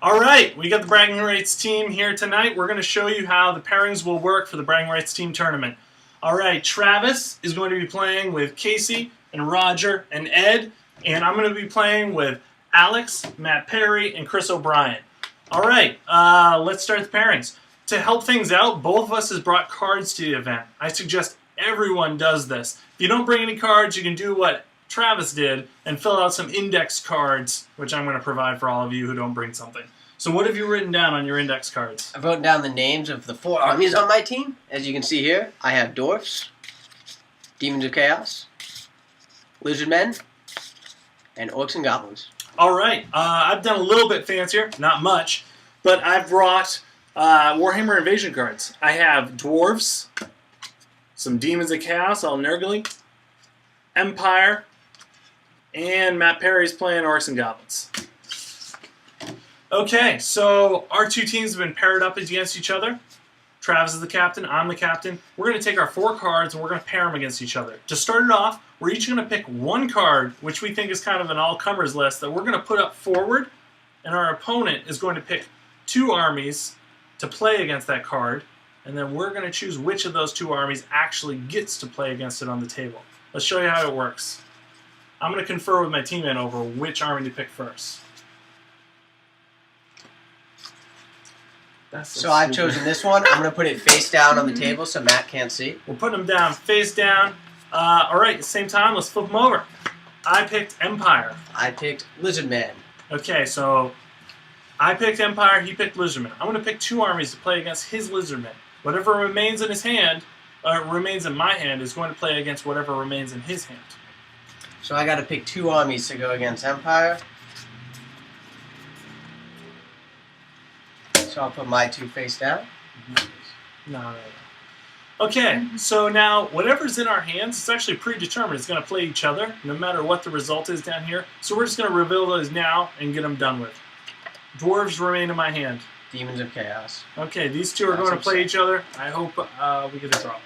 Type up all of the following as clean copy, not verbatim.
All right, we got the Bragging Rights team here tonight. We're going to show you how the pairings will work for the Bragging Rights team tournament. All right, Travis is going to be playing with Casey and Roger and Ed, and I'm going to be playing with Alex, Matt Perry, and Chris O'Brien. All right, let's start the pairings. To help things out, both of us has brought cards to the event. I suggest everyone does this. If you don't bring any cards, you can do what Travis did and fill out some index cards, which I'm going to provide for all of you who don't bring something. So what have you written down on your index cards? I've written down the names of the 4 armies on my team. As you can see here, I have Dwarfs, Demons of Chaos, Lizard Men, and Orcs and Goblins. All right, I've done a little bit fancier, not much, but I've brought Warhammer Invasion cards. I have Dwarves, some Demons of Chaos, all Nurgly, Empire, and Matt Perry's playing Orcs and Goblins. Okay, so our two teams have been paired up against each other. Travis is the captain, I'm the captain. We're going to take our 4 cards and we're going to pair them against each other. To start it off, we're each going to pick one card, which we think is kind of an all-comers list, that we're going to put up forward, and our opponent is going to pick 2 armies to play against that card, and then we're going to choose which of those 2 armies actually gets to play against it on the table. Let's show you how it works. I'm going to confer with my teammate over which army to pick first. So I've chosen this one. I'm going to put it face down on the table so Matt can't see. We're putting them down face down. All right, at the same time, let's flip them over. I picked Empire. I picked Lizard Man. Okay, so I picked Empire, he picked Lizard Man. I'm going to pick 2 armies to play against his Lizard Man. Whatever remains in his hand, remains in my hand, is going to play against whatever remains in his hand. So I got to pick 2 armies to go against Empire. So I'll put my 2 face down. No. Okay, so now whatever's in our hands, it's actually predetermined. It's going to play each other, no matter what the result is down here. So we're just going to reveal those now and get them done with. Dwarves remain in my hand. Demons of Chaos. Okay, these 2 are going to play each other. I hope we get a draw.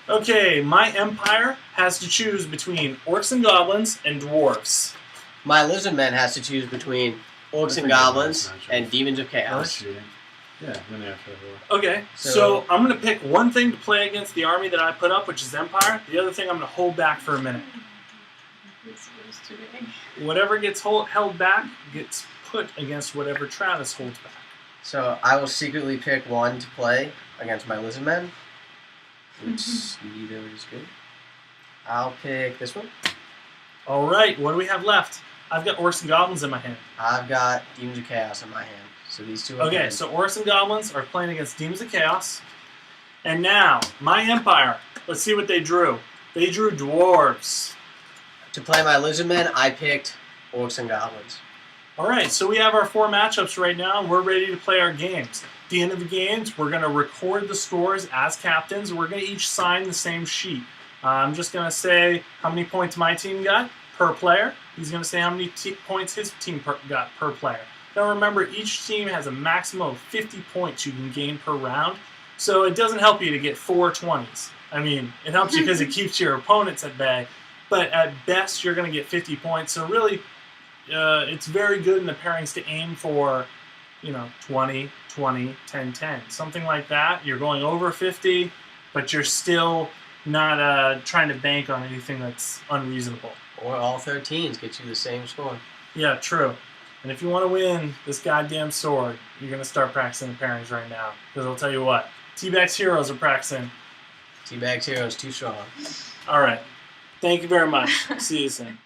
Okay, my Empire has to choose between Orcs and Goblins and Dwarves. My Lizard Man has to choose between Orcs and Goblins and Demons of Chaos. Yeah, then after Okay, so I'm going to pick one thing to play against the army that I put up, which is Empire. The other thing I'm going to hold back for a minute. Whatever gets held back gets put against whatever Travis holds back. So I will secretly pick one to play against my Lizard Men, which neither is good. I'll pick this one. All right, what do we have left? I've got Orcs and Goblins in my hand. I've got Demons of Chaos in my hand. So these 2 are Okay, good. so Orcs and Goblins are playing against Demons of Chaos. And now, my Empire. Let's see what they drew. They drew Dwarves. To play my Lizard Men, I picked Orcs and Goblins. All right, so we have our 4 matchups right now, and we're ready to play our games. At the end of the games, we're going to record the scores as captains. We're going to each sign the same sheet. I'm just going to say how many points my team got per player. He's going to say how many points his team got per player. Now remember, each team has a maximum of 50 points you can gain per round, so it doesn't help you to get 4 20s. I mean, it helps you because it keeps your opponents at bay, but at best you're going to get 50 points. So really, it's very good in the pairings to aim for, 20, 20, 10, 10. Something like that. You're going over 50, but you're still not trying to bank on anything that's unreasonable. Or all 13s get you the same score. Yeah, true. And if you want to win this goddamn sword, you're going to start practicing the pairings right now. Because I'll tell you what, T-Bags Heroes are practicing. T-Bags Heroes too strong. All right. Thank you very much. See you soon.